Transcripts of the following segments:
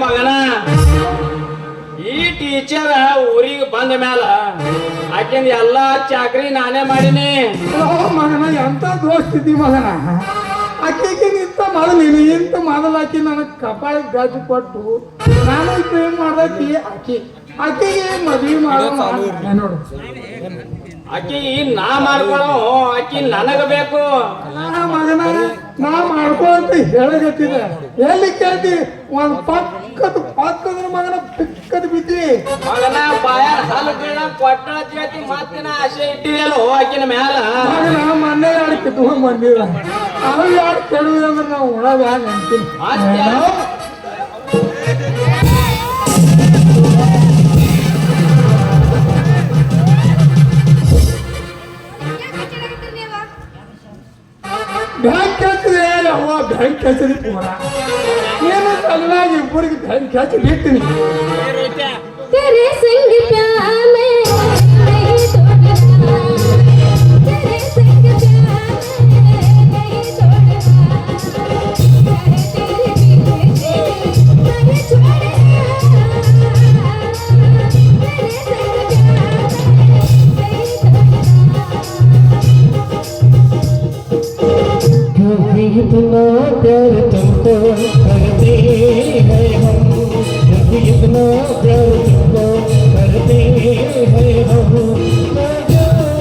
ಮಗನ ಈ ಟೀಚರ್ ಊರಿಗೆ ಬಂದ ಮ್ಯಾಲ ಆಕಿಂದ ಎಲ್ಲಾ ಚಾಕ್ರಿ ನಾನೇ ಮಾಡೀನಿ. ಮಗನ ಎಂತ ದೋಸ್ತಿದ್ದಿ ಮಗನ. ಆಕೆಗೆ ನಿಂತ ಮೊದಲು ನೀನು ಇಂತ ಮೊದಲು ಆಕಿ ನನಗೆ ಕಪಾಳಿಗೆ ಗಾಜು ಕೊಟ್ಟು ನಾನು ಪ್ರೇಮ್ ಮಾಡಾಕಿ ಆಕೆಗೆ ಮದುವೆ ಮಾಡೋ ನೋಡು. ಆಕಿ ನಾ ಮಾಡ್ಕೊಳೋ ಆಕಿ ನನಗ ಬೇಕು. ಮಗನ ನಾ ಮಾಡ್ಕೊ ಅಂತ ಹೇಳಗತ್ತಿದೆ. ಎಲ್ಲಿ ಕೇಳ್ತಿ ಒಂದ್ ಪಕ್ಕದ ಮಗನ ಪಿಕ್ಕದ ಬಿದ್ದಿ ಮಗನ ಬಾಯ ಹಾಲು ಬೀಳ ಕೊಟ್ಟ ಕೇಳ್ತಿ ಮಾತಿನ ಆಸೆ ಇಟ್ಟಿದೆಯಲ್ಲೋ ಆಕಿನ ಮ್ಯಾಲ. ಮಗನ ಮೊನ್ನೆ ಎರಡು ಕಿತ್ಕೊಂಡ್ ಬಂದಿಲ್ಲ. ಅವು ಯಾರು ಕೆಡುವುದಂದ್ರೆ ನಾವು ಉಣದ ಹ್ಯಾಂಗ ಅಂತೀನಿ. ಬ್ಯಾಂಕ್ ಹಚ್ಚಿದೆ ಅವ್ವ ಬ್ಯಾಂಕ್ ಹಚ್ಚದಿ ಪೂರ ಏನು ಸಲುವಾಗಿ ಇಬ್ಬರಿಗೆ ಬ್ಯಾಂಕ್ ಹಚ್ಚಿ ಬಿಡ್ತೀನಿ. तेरे संग प्यार में नहीं तोड़ना, तेरे संग प्यार में नहीं तोड़ना, तेरे पीछे नहीं छोड़ना, तेरे संग प्यार में नहीं तोड़ना। इतना प्यार तुमको करते हैं हम, इतना प्यार तुमको करते हैं हम, ना जाओगे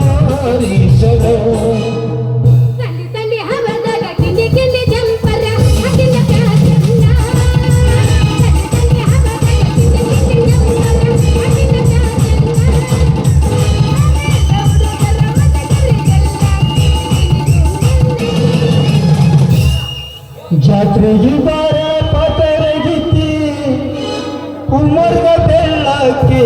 हमारी सनम. तंडी तंडी हवादाग किंडी किंडी जंपर हकिन प्यार करना, तंडी तंडी हवादाग किंडी किंडी जंपर हकिन प्यार ಜಾತ್ರೆಗೆ ಬಾರ ಪಾತರಗಿತ್ತಿ ಉಮರ್ಗ ಬೆಳ್ಳಕ್ಕೆ,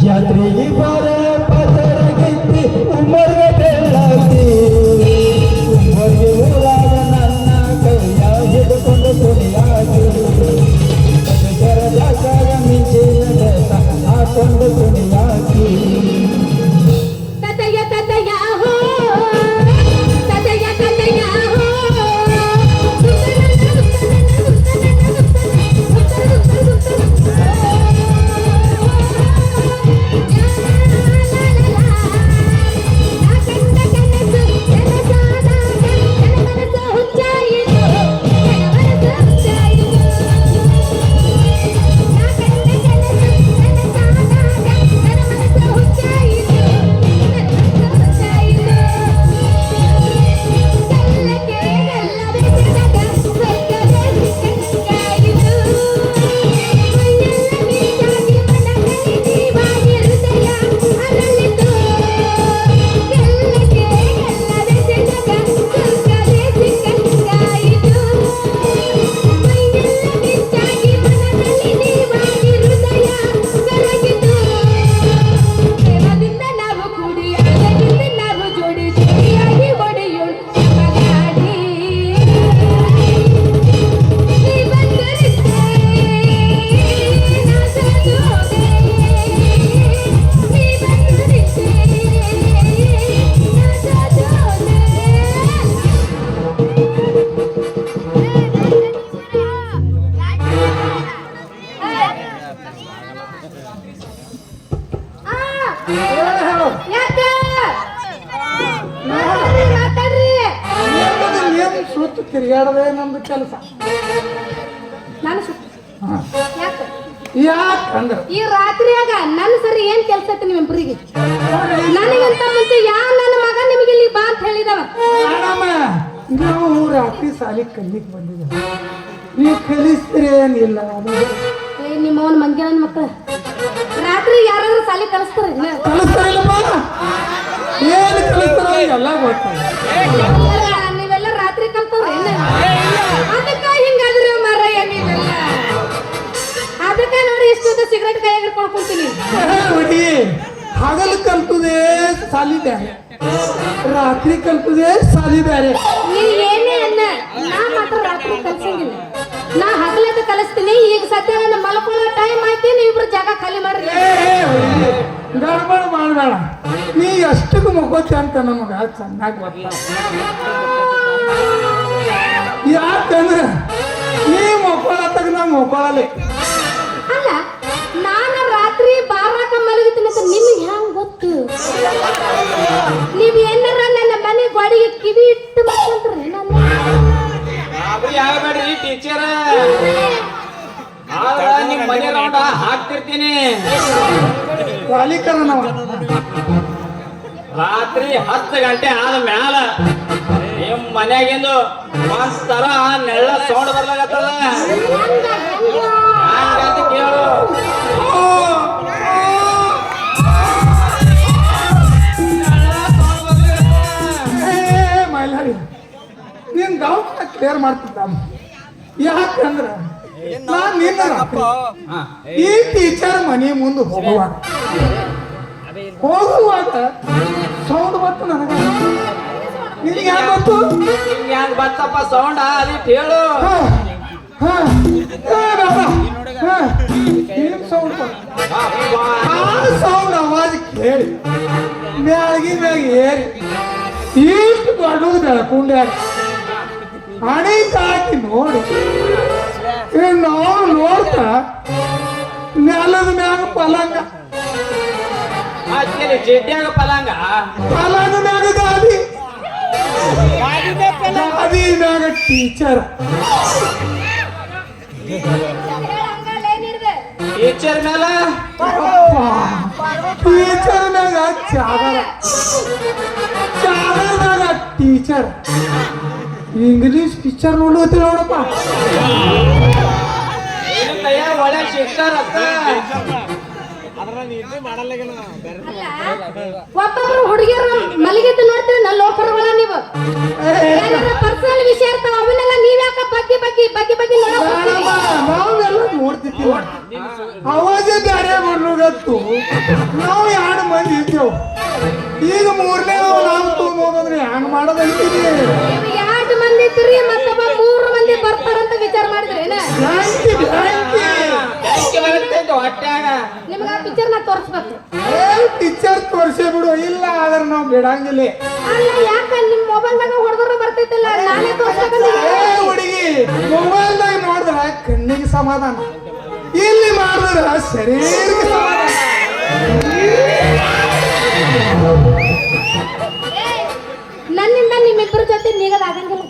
ಜಾತ್ರೆಗೆ ಬಾರ ಪಾತರಗಿತ್ತಿ ಉಮರ್ಗ ಬೆಳ್ಳಕ್ಕೆ, ಉಮರ್ಗೆ ಊರಾಗ ನನ್ನ ಕೈಯ ಹಿಡ್ಕೊಂಡು ಕುಣಿಯಾಗಿ ಜಾಗ ಮಿಂಚಿನ ಹಾಕೊಂಡು ಕುಣಿಯಾಗಿ. ततया ततया हो ततया ततया हो ಸುತ್ತ ತಿರುಗಾಡದೆ ನಮ್ದು ಕೆಲಸ. ನಾನು ಯಾಕಂದ್ರೆ ಈ ರಾತ್ರಿಯಾಗ ನನ್ನ ಸರಿ ಏನ್ ಕೆಲಸ ಐತಿ ನಿಮ್ಮಿಬ್ಬರಿಗೆ? ನನಗಿಂತ ಮುಂಚೆ ನನ್ನ ಮಗ ನಿಮಗೆ ಇಲ್ಲಿ ಬಾ ಅಂತ ಹೇಳಿದವ. ನಾವು ರಾತ್ರಿ ಸಾಲಿ ಕಲಿಕ್ ಬಂದಿದ್ದೇವೆ. ನೀವು ಕಲಿಸ್ತೀರಿ ಏನಿಲ್ಲ. ನಿಮ್ಮವನ್ ಮಂಗ್ಯಾನ ಮಕ್ಕಳು ರಾತ್ರಿ ಯಾರಾದ್ರೂ ಸಾಲಿ ಕಲಿಸ್ತಾರೆ? ಕಲಿಸ್ತಾರಿಲ್ಲಮ್ಮ. ಏನು ಕಲಿಸ್ತಾರ ಎಲ್ಲ ಗೊತ್ತಾಗ. ನೀವೆಲ್ಲ ರಾತ್ರಿ ಕಲ್ತವ್ರ ಅದಕ್ಕ ಹಿಂಗಾದ್ರೆ ಮಾರಯ್ಯ ನೀವೆಲ್ಲ ಸಿಗರೇಟ್ ಕೈಯಾಗ ಹಿಡ್ಕೊಂಡು ಕುಂತೀನಿ ಹುಡುಗಿ ಹಗಲು ಕಲ್ತುದೇ ಸಾಲಿ ಬ್ಯಾರೆ ರಾತ್ರಿ ಕಲ್ತುದೇ ಸಾಲಿ ಬ್ಯಾರೆ ನೀ ಏನೇ ಅನ್ನ ನಾ ಮಾತ್ರ ರಾತ್ರಿ ಕಲ್ಸಂಗಿಲ್ಲ ನಾ ಹಗಲದ ಕಲಿಸ್ತೀನಿ ಈಗ ಸದ್ಯ ನನ್ನ ಮಲ್ಕೊಳ್ಳೋ ಟೈಮ್ ಆಯ್ತು ನೀವಿಬ್ರು ಜಾಗ ಖಾಲಿ ಮಾಡ್ರಿ ಗಡ್ಬಡ ಮಾಡಬೇಡ ನೀ ಎಷ್ಟಕ್ಕೆ ಮುಖೋತಿ ಅಂತ ನಮಗ ಚೆನ್ನಾಗಿ ಗೊತ್ತ ಯಾಕಂದ್ರೆ ನೀ ಮುಕ್ಕೊಳ್ಳತ್ತಾಗ ನಾ ಮುಕ್ಕೊಳ್ಳಲಿ ಅಲ್ಲ ನಾನು ರಾತ್ರಿ ಬಾರಾಕ ಮಲಗಿತೀನಿ ಅಂತ ನಿಮ್ಗೆ ಹೆಂಗ್ ಗೊತ್ತು ನೀವ್ ಏನಾರ ನನ್ನ ಮನೆ ಗೋಡೆಗೆ ಕಿವಿ ಇಟ್ಟು ಮಾಡ್ಕೊಂಡ್ರಿ ನನ್ನ ಗಾಬರಿ ಆಗಬೇಡ್ರಿ ಟೀಚರ್ ಆದ್ರ ನಿಮ್ ಮನೆ ರೌಂಡ ಹಾಕ್ತಿರ್ತೀನಿ ವಾಲಿಕರ ನಾವು ರಾತ್ರಿ 10 ಗಂಟೆ ಆದ ಮ್ಯಾಲ ನಿಮ್ ಮನ್ಯಾಗಿಂದು ಒಂಥರ ನೆಳ್ಳ ಸೌಂಡ್ ಬರ್ಲಾಗತ್ತದ ಹಂಗಂತ ಕೇಳು ಮೈಲಾರಿ ನೀನ್ ಡೌಟ್ ಕ್ಲಿಯರ್ ಮಾಡ್ತಿದ್ದ ಯಾಕಂದ್ರ ನಾನ್ ನಿನ್ನ ರಾತ್ರಿ ಈ ಟೀಚರ್ ಮನೆ ಮುಂದೆ ಹೋಗುವಾಗ ಸೌಂಡ್ ಬಂತು ನನಗ ನಿನಗೆ ಯಾಕೆ ಬಂತು ಹಿಂಗ್ ಹೆಂಗ್ ಬತ್ತಪ್ಪ ಸೌಂಡ್ ಅದಿಟ್ ಹೇಳು ಸೌಂಡ್ ಸೌಂಡ್ ಅವಾಜ್ ಕೇಳಿ ಮ್ಯಾಗಿನ ಮ್ಯಾಗ ಏರಿ ಇಷ್ಟು ದೊಡ್ಡದು ಬೆಳಕುಂಡ್ಯಾಗ ಹಣಿ ಹಾಕಿ ನೋಡಿ ನಾವು ನೋಡ್ತಾ ನೆಲದ ಮ್ಯಾಗ ಪಲಂಗ ಮತ್ತೆ ಜಿಡ್ಡ್ಯಾಗ ಪಲಂಗ ಪಲಂಗ ಮ್ಯಾಗ ಗಾದಿ ಗಾದಿ ಮ್ಯಾಗ ಟೀಚರ್ ಟೀಚರ್ ಮೇಲೆ ಟೀಚರ್ ಮ್ಯಾಗ ಚಾದರ ಚಾದರ ಮ್ಯಾಗ ಟೀಚರ್ ಇಂಗ್ಲಿಷ್ ಪಿಕ್ಚರ್ ನೋಡ್ಲತ್ತಿ ನೋಡಪ್ಪ ಕೈಯಾಗ ಒಳ್ಳೆ ಸಿಸ್ಟರ್ ಅತ್ತ ಒಬ್ಬೊಬ್ರು ಹುಡುಗಿಯರು ಮಲಗಿದ್ದು ನೋಡ್ತೀರಿ ನಾ ಲೋಕರ್ಗಳ ನೀವು ಪರ್ಸನಲ್ ವಿಷಯ ಇರ್ತಾವ ಅವನ್ನೆಲ್ಲ ನೀವ್ಯಾಕ ಬಗ್ಗೆ ಬಗ್ಗೆ ಬಗ್ಗೆ ಬಗ್ಗೆ ನಾವೆಲ್ಲ ನೋಡ್ತಿದ್ದೀವಿ ಅವಾಜೇ ಬ್ಯಾರೆ ಬರ್ಲೋಗತ್ತು ನಾವು 2 ಮಂದಿ ಇದ್ದೇವು ಈಗ 3ನೇ ನಾವು ತುಂಬೋದಂದ್ರೆ ಹ್ಯಾಂಗ ಮಾಡೋದಂತೀವಿ 2 ಮಂದಿ ಇದ್ರಿ ಮತ್ತೊಬ್ಬ 3 ಮಂದಿ ಬರ್ತಾರಂತ ವಿಚಾರ ಮಾಡಿದ್ರೇನ ಹೊಟ್ಯಾಗ ನಿಮ್ಗ ಆ ಪಿಕ್ಚರ್ ನಾ ತೋರಿಸ್ಬೇಕು ಪಿಕ್ಚರ್ ತೋರಿಸೇ ಬಿಡು ಇಲ್ಲ ಆದ್ರೆ ನಾವು ಬಿಡಂಗಿಲ್ಲ ಅಲ್ಲ ಯಾಕ ನಿಮ್ ಮೊಬೈಲ್ದಾಗ ಹೊಡೆದ್ರು ಬರ್ತೈತಲ್ಲ ನಾನೇ ತೋರಿಸ್ಬೇಕಂತ ಹುಡುಗಿ ಮೊಬೈಲ್ದಾಗ ನೋಡಿದ್ರ ಕಣ್ಣಿಗೆ ಸಮಾಧಾನ ಇಲ್ಲಿ ಮಾಡಿದ್ರ ಶರೀರಕ್ಕೆ ಸಮಾಧಾನ ನನ್ನಿಂದ ನಿಮ್ಮಿಬ್ಬರ ಜೊತೆ ನೀಗದ ಆಗಂಗಿಲ್ಲ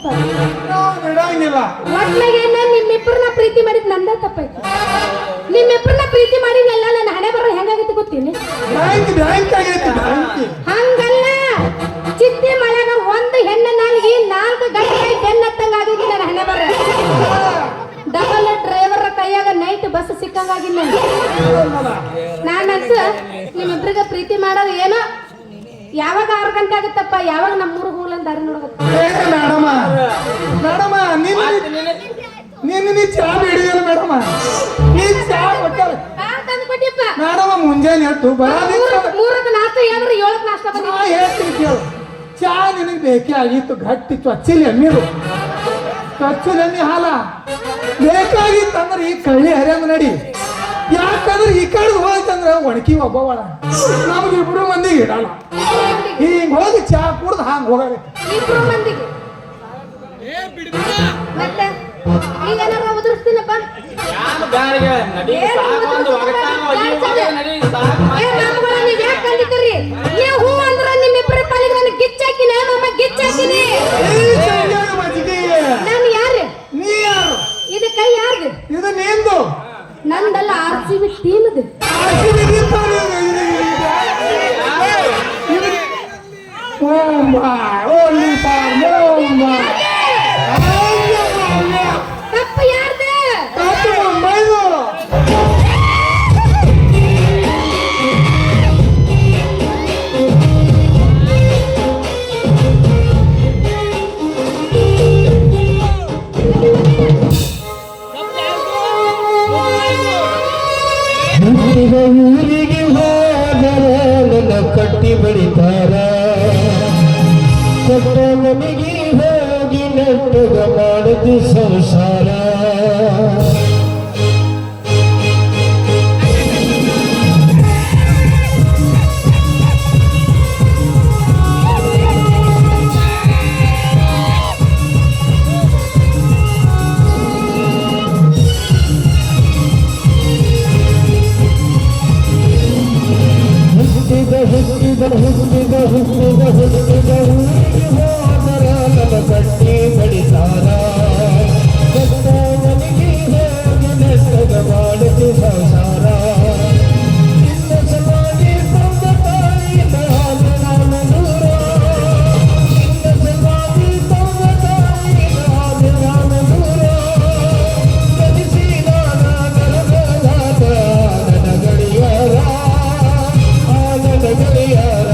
ನಾವು ಬಿಡಂಗಿಲ್ಲ ಒಟ್ನಾಗೆ ನಿಮ್ಮಿಬ್ಬರನ್ನ ಪ್ರೀತಿ ಮಾಡಿದ್ ನಂದ ತಪ್ಪಾಯ್ತು ನಿಮ್ಮಿಬ್ಬರನ್ನ ಪ್ರೀತಿ ಮಾಡಿದ್ನಲ್ಲ ನನ್ನ ಹಣೆ ಬರೋ ಹೆಂಗಾಗೈತಿ ಗೊತ್ತೀನಿ ಬ್ಯಾಂಕ್ ಆಗೈತಿ ಬ್ಯಾಂಕ್ ಹಂಗಲ್ಲ ಚಿತ್ತಿ ಮಳೆಗ ಒಂದು ಹೆಣ್ಣು ನಾಲ್ಗಿ 4 ಗಂಟೆ ಬೆನ್ನತ್ತಂಗ ಆಗೈತಿ ನನ್ನ ಹಣೆ ಬರ ಡಬಲ್ ಡ್ರೈವರ್ ಕೈಯಾಗ ನೈಟ್ ಬಸ್ ಸಿಕ್ಕಂಗಾಗಿಲ್ಲ ನಾನಂತ ನಿಮ್ಮಿಬ್ರಿಗೆ ಪ್ರೀತಿ ಮಾಡೋದು ಏನೋ ಯಾವಾಗ 6 ಗಂಟೆ ಆಗುತ್ತಪ್ಪ ಯಾವಾಗ ನಮ್ಮೂರಿಗೆ ಹೋಗ್ಲಂತ ದಾರಿ ನೋಡಬೇಕು ಮೇಡಮ ನೀ ಚಾ ಬಿಡಿಯಲ್ಲ ಮೇಡಮ ನೀ ಚಾ ಕೊಟ್ಟಾರ ತಂದ್ಕೊಟ್ಟಿಪ್ಪ ಮೇಡಮ ಮುಂಜಾನೆ ಎದ್ದು ಬರೋದಿಲ್ಲ 3ಕ್ಕೆ 4 ಏನ್ರ 7ಕ್ಕೆ ನಾಷ್ಟ ಬಂದಿ ನಾ ಹೇಳ್ತೀನಿ ಕೇಳು ಚಾ ನಿನಗೆ ಬೇಕೇ ಆಗಿತ್ತು ಗಟ್ಟಿ ಚೊಚ್ಚಿಲಿ ಎಮ್ಮಿರು ಚೊಚ್ಚಿಲಿ ಎಮ್ಮಿ ಹಾಲ ಬೇಕಾಗಿತ್ತು ಅಂದ್ರೆ ಈ ಕಳ್ಳಿ ಹರಿಯಂಗ ನಡಿ ಯಾಕಂದ್ರೆ ಈ ಕಡೆ ಹೋಯ್ತಂದ್ರೆ ಒಣಕಿ ಒಬ್ಬವಳ ನಮ್ಗಿಬ್ರು ಮಂದಿಗೆ ಇಡಲ್ಲ ಹಿಂಗ್ ಹೋಗಿ ಚಾ ಕುಡ್ದು ಹಂಗ ಹೋಗಬೇಕು 2 ಮಂದಿಗೆ ಮತ್ತೆ ಈಗೇನಾರ ಉದುರಿಸ್ತೀನಪ್ಪ ಯಾರು ಬ್ಯಾರಿಗೆ ನಡಿ ಸಾಕು ಒಂದು ಒಗಟಾಗ ನಡಿ ಸಾಕು ನೀವ್ ಯಾಕೆ ಕಂಡಿದ್ದೀರಿ ನೀವು ಹೂ ಅಂದ್ರ ನಿಮ್ಮಿಬ್ಬರ ಪಾಲಿಗೆ ನಾನು ಗಿಚ್ಚಾಕಿನ ಮಮ್ಮ ಗಿಚ್ಚಾಕಿನಿ ನಾನು ಯಾರು ನೀ ಯಾರು ಇದು ಕೈ ಯಾರ್ದು ಇದು ನಿಂದು ನಂದಲ್ಲ RCB ಟೀಮ್ದು ತಪ್ಪ ಯಾರ್ದು ಹುಟ್ಟಿದ ಊರಿಗೆ ಹೋದರೆ ನನ್ನ ಕಟ್ಟಿ ಬಡಿತಾರ ಕೊಟ್ಟ ಮನೆಗೆ ಹೋಗಿ ನೆಟ್ಟಗ ಮಾಡದು ಸಂಸಾರ ಹುಟ್ಟಿದ ಊರಿಗೆ ಹೋದರ ನನ್ನ ಕಟ್ಟಿ ಬಡಿತಾರ ಕೊಟ್ಟ ಮನೆಗೆ ಹೋಗಿ ನೆಟ್ಟಗ ಮಾಡದು ಸಂಸಾರ ನಿನ್ನ ಸಲುವಾಗಿ ತಂದ ತಾಯಿ ನಾನು ನಾನು ದೂರ ನಿನ್ನ ಸಲುವಾಗಿ ತಂದ ತಾಯಿ ನಾನು ನಾನು ದೂರ ಕಲಿಸಿ ನಾನ ಗರಗದಾತ ನನ್ನ ಗಡಿಯಾರ ನನ್ನ ಗಡಿಯಾರ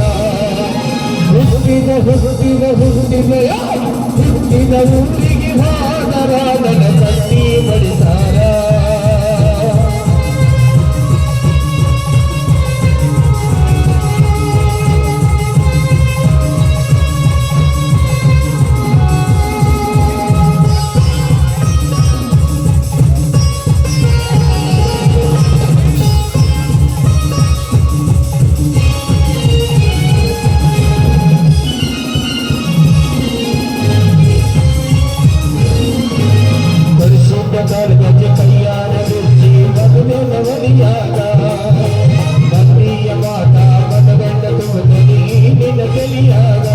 ಹುಟ್ಟಿದ ಊರಿಗೆ ಹೋದರ ನನ್ನ ಕಟ್ಟಿ ಬಡಿತಾರ ಗಜ ಕೈಯಾರ ಬಿಚ್ಚಿ ಮದುವೆ ನವರಿಯಾಗ ಭಕ್ತಿಯ ಮಾತ ಮನಗಂಡ ತುಂಬಿ ನಿನ್ನ ತಲಿಯಾಗ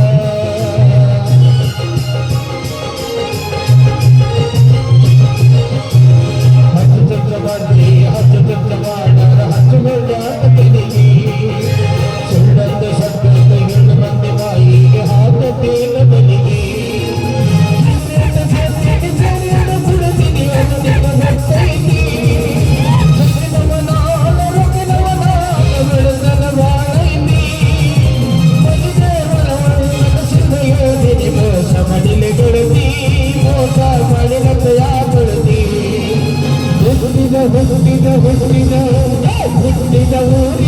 ಹಚ್ಚು ಚಕ್ರವರ್ತಿ ಹಚ್ಚು ಚಕ್ರವಾಡರ ಹಚ್ಚು ಮೇಲ್ಯಾಟ ತೆಲಿಗಿ ಸುಳ್ಳಂದ ಸತ್ತಂದ ಹೆಣ್ಣು ಮಂದಿ ಬಾಯಿಗೆ ಹಾಕತೇನ ಬಲಿಗಿ ಹುಟ್ಟಿದ ಊರಿಗೆ